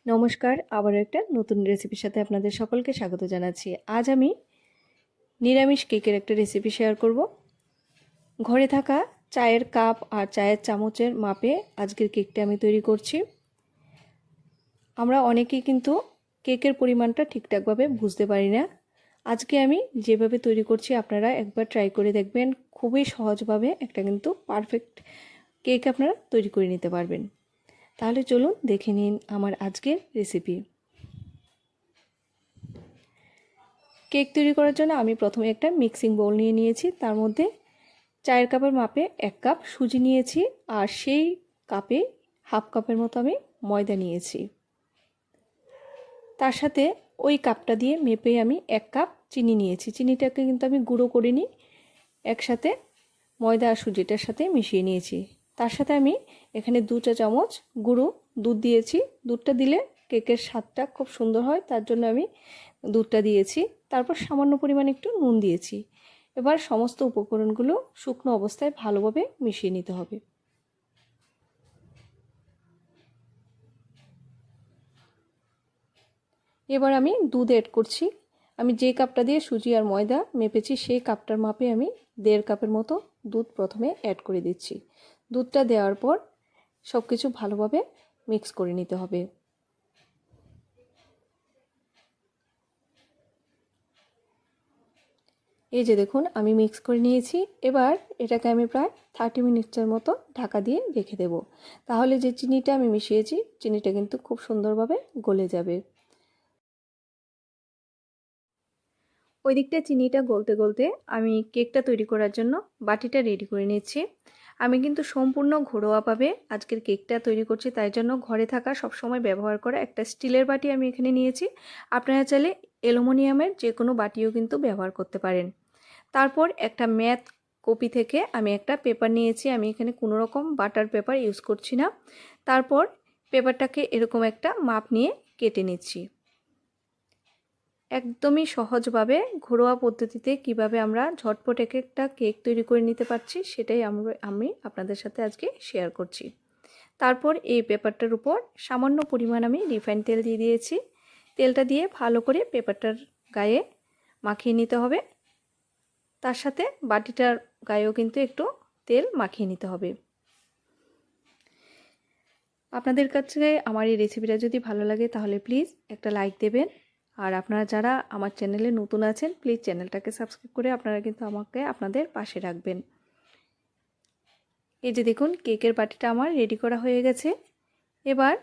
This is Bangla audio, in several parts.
নমস্কার, আবারও একটা নতুন রেসিপির সাথে আপনাদের সকলকে স্বাগত জানাচ্ছি। আজ আমি নিরামিষ কেকের একটা রেসিপি শেয়ার করব। ঘরে থাকা চায়ের কাপ আর চায়ের চামচের মাপে আজকের কেকটা আমি তৈরি করছি। আমরা অনেকেই কিন্তু কেকের পরিমাণটা ঠিকঠাকভাবে বুঝতে পারি না। আজকে আমি যেভাবে তৈরি করছি আপনারা একবার ট্রাই করে দেখবেন। খুবই সহজভাবে একটা কিন্তু পারফেক্ট কেক আপনারা তৈরি করে নিতে পারবেন। তাহলে চলুন দেখে নিন আমার আজকের রেসিপি। কেক তৈরি করার জন্য আমি প্রথমে একটা মিক্সিং বোল নিয়ে নিয়েছি। তার মধ্যে চায়ের কাপের মাপে 1 কাপ সুজি নিয়েছি, আর সেই কাপে হাফ কাপের মতো আমি ময়দা নিয়েছি। তার সাথে ওই কাপটা দিয়ে মেপে আমি 1 কাপ চিনি নিয়েছি। চিনিটাকে কিন্তু আমি গুঁড়ো করিনি, একসাথে ময়দা আর সুজিটার সাথে মিশিয়ে নিয়েছি। তার সাথে আমি এখানে 2 চা চামচ গুঁড়ো দুধ দিয়েছি। দুধটা দিলে কেকের স্বাদটা খুব সুন্দর হয়, তার জন্য আমি দুধটা দিয়েছি। তারপর সামান্য পরিমাণে একটু নুন দিয়েছি। এবার সমস্ত উপকরণগুলো শুকনো অবস্থায় ভালোভাবে মিশিয়ে নিতে হবে। এবার আমি দুধ অ্যাড করছি। আমি যে কাপটা দিয়ে সুজি আর ময়দা মেপেছি সেই কাপটার মাপে আমি 1.5 কাপের মতো দুধ প্রথমে অ্যাড করে দিচ্ছি। দুধটা দেওয়ার পর সব কিছু ভালোভাবে মিক্স করে নিতে হবে। এই যে দেখুন আমি মিক্স করে নিয়েছি। এবার এটাকে আমি প্রায় 30 মিনিটের মতো ঢাকা দিয়ে রেখে দেব। তাহলে যে চিনিটা আমি মিশিয়েছি চিনিটা কিন্তু খুব সুন্দরভাবে গলে যাবে। ওই দিকটা চিনিটা গলতে গলতে আমি কেকটা তৈরি করার জন্য বাটিটা রেডি করে নিচ্ছি। আমি কিন্তু সম্পূর্ণ ঘরোয়াভাবে আজকের কেকটা তৈরি করছি, তাই জন্য ঘরে থাকা সবসময় ব্যবহার করা একটা স্টিলের বাটি আমি এখানে নিয়েছি। আপনারা চাইলে অ্যালুমিনিয়ামের যে কোনো বাটিও কিন্তু ব্যবহার করতে পারেন। তারপর একটা ম্যাথ কপি থেকে আমি একটা পেপার নিয়েছি। আমি এখানে কোনো রকম বাটার পেপার ইউজ করছি না। তারপর পেপারটাকে এরকম একটা মাপ নিয়ে কেটে নিচ্ছি। একদমই সহজভাবে ঘরোয়া পদ্ধতিতে কিভাবে আমরা ঝটপট একটা কেক তৈরি করে নিতে পারছি সেটাই আমি আপনাদের সাথে আজকে শেয়ার করছি। তারপর এই পেপারটার উপর সামান্য পরিমাণ আমি রিফাইন তেল দিয়ে দিয়েছি। তেলটা দিয়ে ভালো করে পেপারটার গায়ে মাখিয়ে নিতে হবে। তার সাথে বাটিটার গায়েও কিন্তু একটু তেল মাখিয়ে নিতে হবে। আপনাদের কাছে আমার এই রেসিপিটা যদি ভালো লাগে তাহলে প্লিজ একটা লাইক দেবেন। আর আপনারা যারা আমার চ্যানেলে নতুন আছেন প্লিজ চ্যানেলটাকে সাবস্ক্রাইব করে আপনারা কিন্তু আমাকে আপনাদের পাশে রাখবেন। এই যে দেখুন কেকের বাটিটা আমার রেডি করা হয়ে গেছে। এবার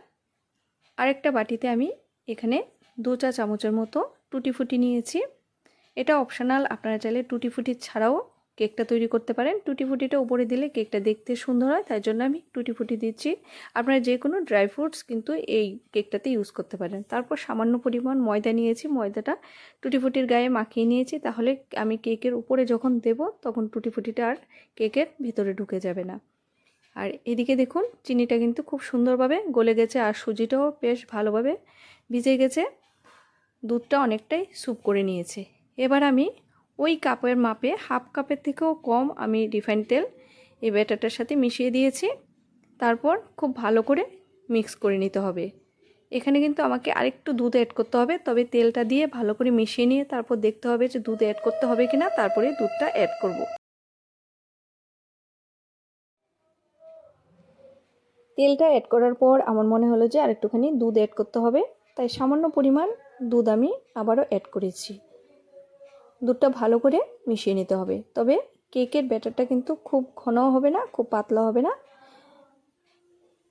আরেকটা বাটিতে আমি এখানে 2 চা চামচের মতো টুটি ফুটি নিয়েছি। এটা অপশনাল, আপনারা চাইলে টুটি ফুটি ছাড়াও কেকটা তৈরি করতে পারেন। টুটি ফুটিটা উপরে দিলে কেকটা দেখতে সুন্দর হয়, তাই জন্য আমি টুটি ফুটি দিচ্ছি। আপনারা যে কোনো ড্রাই ফ্রুটস কিন্তু এই কেকটাতে ইউজ করতে পারেন। তারপর সামান্য পরিমাণ ময়দা নিয়েছি, ময়দাটা টুটি ফুটির গায়ে মাখিয়ে নিয়েছি। তাহলে আমি কেকের উপরে যখন দেব তখন টুটি ফুটিটা আর কেকের ভিতরে ঢুকে যাবে না। আর এদিকে দেখুন চিনিটা কিন্তু খুব সুন্দরভাবে গলে গেছে, আর সুজিটাও বেশ ভালোভাবে ভিজে গেছে। দুধটা অনেকটাই স্যুপ করে নিয়েছে। এবার আমি ওই কাপের মাপে হাফ কাপের থেকেও কম আমি রিফাইন তেল এই ব্যাটারটার সাথে মিশিয়ে দিয়েছি। তারপর খুব ভালো করে মিক্স করে নিতে হবে। এখানে কিন্তু আমাকে আরেকটু দুধ অ্যাড করতে হবে, তবে তেলটা দিয়ে ভালো করে মিশিয়ে নিয়ে তারপর দেখতে হবে যে দুধ অ্যাড করতে হবে কিনা, তারপরে দুধটা অ্যাড করব। তেলটা অ্যাড করার পর আমার মনে হলো যে আরেকটুখানি দুধ অ্যাড করতে হবে, তাই সামান্য পরিমাণ দুধ আমি আবারও অ্যাড করেছি। দুধটা ভালো করে মিশিয়ে নিতে হবে। তবে কেকের ব্যাটারটা কিন্তু খুব ঘনও হবে না, খুব পাতলা হবে না।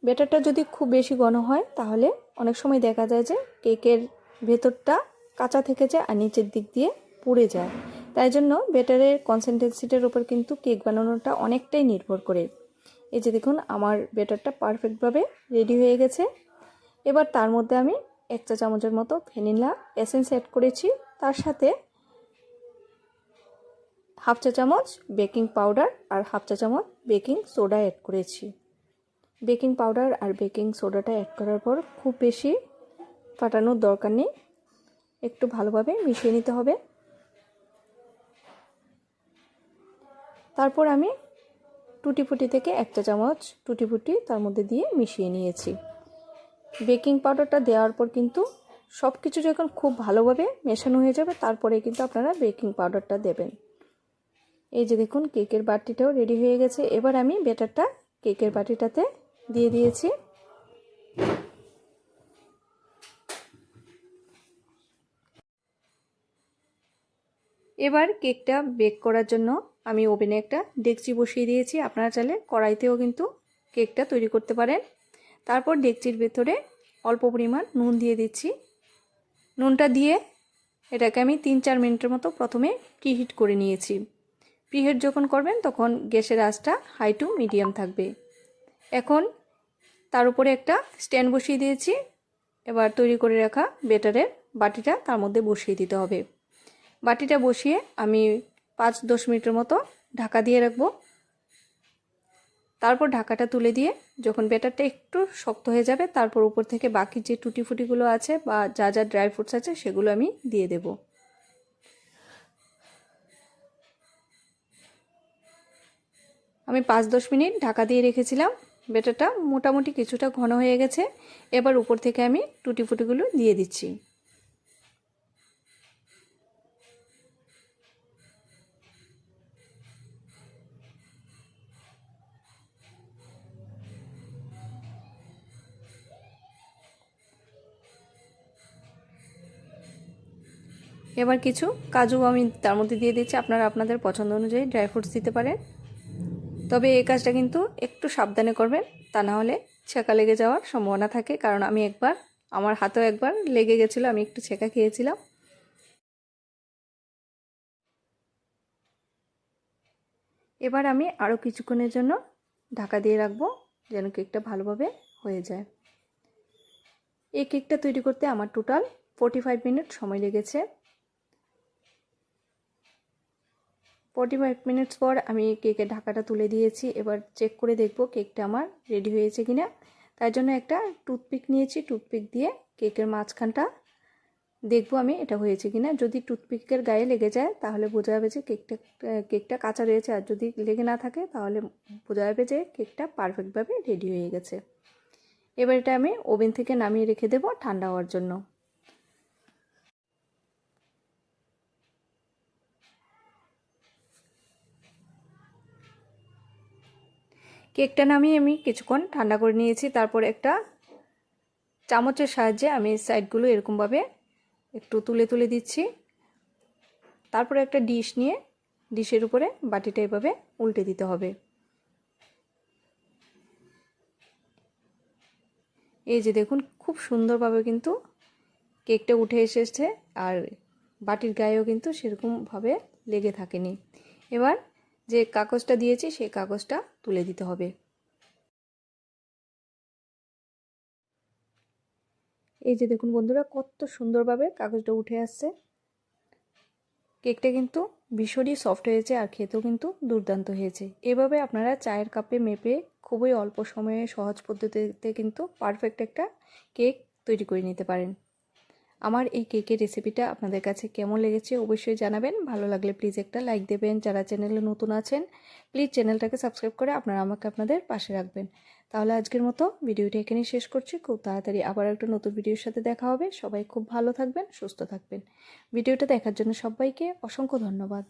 ব্যাটারটা যদি খুব বেশি ঘন হয় তাহলে অনেক সময় দেখা যায় যে কেকের ভেতরটা কাঁচা থেকে যায় আর নিচের দিক দিয়ে পুড়ে যায়। তাই জন্য ব্যাটারের কনসিস্টেন্সিটার উপর কিন্তু কেক বানানোটা অনেকটাই নির্ভর করে। এই যে দেখুন আমার ব্যাটারটা পারফেক্টভাবে রেডি হয়ে গেছে। এবার তার মধ্যে আমি 1 চা চামচের মতো ভ্যানিলা এসেন্স অ্যাড করেছি। তার সাথে হাফ চা চামচ বেকিং পাউডার আর হাফ চা চামচ বেকিং সোডা অ্যাড করেছি। বেকিং পাউডার আর বেকিং সোডাটা অ্যাড করার পর খুব বেশি ফাটানোর দরকার নেই, একটু ভালোভাবে মিশিয়ে নিতে হবে। তারপর আমি টুটি ফুটি থেকে 1 চা চামচ টুটি ফুটি তার মধ্যে দিয়ে মিশিয়ে নিয়েছি। বেকিং পাউডারটা দেওয়ার পর কিন্তু সব কিছু যখন খুব ভালোভাবে মেশানো হয়ে যাবে তারপরে কিন্তু আপনারা বেকিং পাউডারটা দেবেন। এই যে দেখুন কেকের বাটিটাও রেডি হয়ে গেছে। এবার আমি ব্যাটারটা কেকের বাটিটাতে দিয়ে দিয়েছি। এবার কেকটা বেক করার জন্য আমি ওভেনে একটা ডেকচি বসিয়ে দিয়েছি। আপনারা চাইলে কড়াইতেও কিন্তু কেকটা তৈরি করতে পারেন। তারপর ডেকচির ভেতরে অল্প পরিমাণ নুন দিয়ে দিচ্ছি। নুনটা দিয়ে এটাকে আমি 3-4 মিনিটের মতো প্রথমে প্রিহিট করে নিয়েছি। প্রিহিট যখন করবেন তখন গ্যাসের আঁচটা হাই টু মিডিয়াম থাকবে। এখন তার উপরে একটা স্ট্যান্ড বসিয়ে দিয়েছি। এবার তৈরি করে রাখা ব্যাটারের বাটিটা তার মধ্যে বসিয়ে দিতে হবে। বাটিটা বসিয়ে আমি 5-10 মিনিটের মতো ঢাকা দিয়ে রাখবো। তারপর ঢাকাটা তুলে দিয়ে যখন ব্যাটারটা একটু শক্ত হয়ে যাবে তারপর উপর থেকে বাকি যে টুটি ফুটিগুলো আছে বা যা যা ড্রাই ফ্রুটস আছে সেগুলো আমি দিয়ে দেব। আমি 5-10 মিনিট ঢাকা দিয়ে রেখেছিলাম। ব্যাটারটা মোটামুটি কিছুটা ঘন হয়ে গেছে। এবার উপর থেকে আমি টুটি ফুটিগুলো দিয়ে দিচ্ছি। এবার কিছু কাজু আমি তার মধ্যে দিয়ে দিচ্ছি। আপনারা আপনাদের পছন্দ অনুযায়ী ড্রাই ফ্রুটস দিতে পারেন। তবে এই কাজটা কিন্তু একটু সাবধানে করবেন, তা না হলে ছেঁকা লেগে যাওয়ার সম্ভাবনা থাকে। কারণ আমি আমার হাতেও একবার লেগে গেছিলো, আমি একটু ছেঁকা খেয়েছিলাম। এবার আমি আরও কিছুক্ষণের জন্য ঢাকা দিয়ে রাখবো যেন কেকটা ভালোভাবে হয়ে যায়। এই কেকটা তৈরি করতে আমার টোটাল 45 মিনিট সময় লেগেছে। 45 মিনিটস পর আমি কেকের ঢাকাটা তুলে দিয়েছি। এবার চেক করে দেখব কেকটা আমার রেডি হয়েছে কিনা। তার জন্য একটা টুথপিক নিয়েছি। টুথপিক দিয়ে কেকের মাঝখানটা দেখব আমি এটা হয়েছে কিনা। যদি টুথপিকের গায়ে লেগে যায় তাহলে বোঝা যাবে যে কেকটা কাঁচা রয়েছে, আর যদি লেগে না থাকে তাহলে বোঝা যাবে যে কেকটা পারফেক্টভাবে রেডি হয়ে গেছে। এবার এটা আমি ওভেন থেকে নামিয়ে রেখে দেব ঠান্ডা হওয়ার জন্য। কেকটা নামিয়ে আমি কিছুক্ষণ ঠান্ডা করে নিয়েছি। তারপর একটা চামচের সাহায্যে আমি সাইডগুলো এরকমভাবে একটু তুলে তুলে দিচ্ছি। তারপরে একটা ডিশ নিয়ে ডিশের উপরে বাটিটা এভাবে উল্টে দিতে হবে। এই যে দেখুন খুব সুন্দরভাবে কিন্তু কেকটা উঠে এসেছে, আর বাটির গায়েও কিন্তু সেরকমভাবে লেগে থাকেনি। এবার যে কাগজটা দিয়েছি সেই কাগজটা তুলে দিতে হবে। এই যে দেখুন বন্ধুরা কত সুন্দরভাবে কাগজটা উঠে আসছে। কেকটা কিন্তু ভীষণই সফট হয়েছে আর খেতেও কিন্তু দুর্দান্ত হয়েছে। এভাবে আপনারা চায়ের কাপে মেপে খুবই অল্প সময়ে সহজ পদ্ধতিতে কিন্তু পারফেক্ট একটা কেক তৈরি করে নিতে পারেন। আমার এই কেকের রেসিপিটা আপনাদের কাছে কেমন লেগেছে অবশ্যই জানাবেন। ভালো লাগলে প্লিজ একটা লাইক দেবেন। যারা চ্যানেলে নতুন আছেন প্লিজ চ্যানেলটাকে সাবস্ক্রাইব করে আপনারা আমাকে আপনাদের পাশে রাখবেন। তাহলে আজকের মতো ভিডিওটা এখানেই শেষ করছি। খুব তাড়াতাড়ি আবার একটা নতুন ভিডিওর সাথে দেখা হবে। সবাই খুব ভালো থাকবেন, সুস্থ থাকবেন। ভিডিওটা দেখার জন্য সবাইকে অসংখ্য ধন্যবাদ।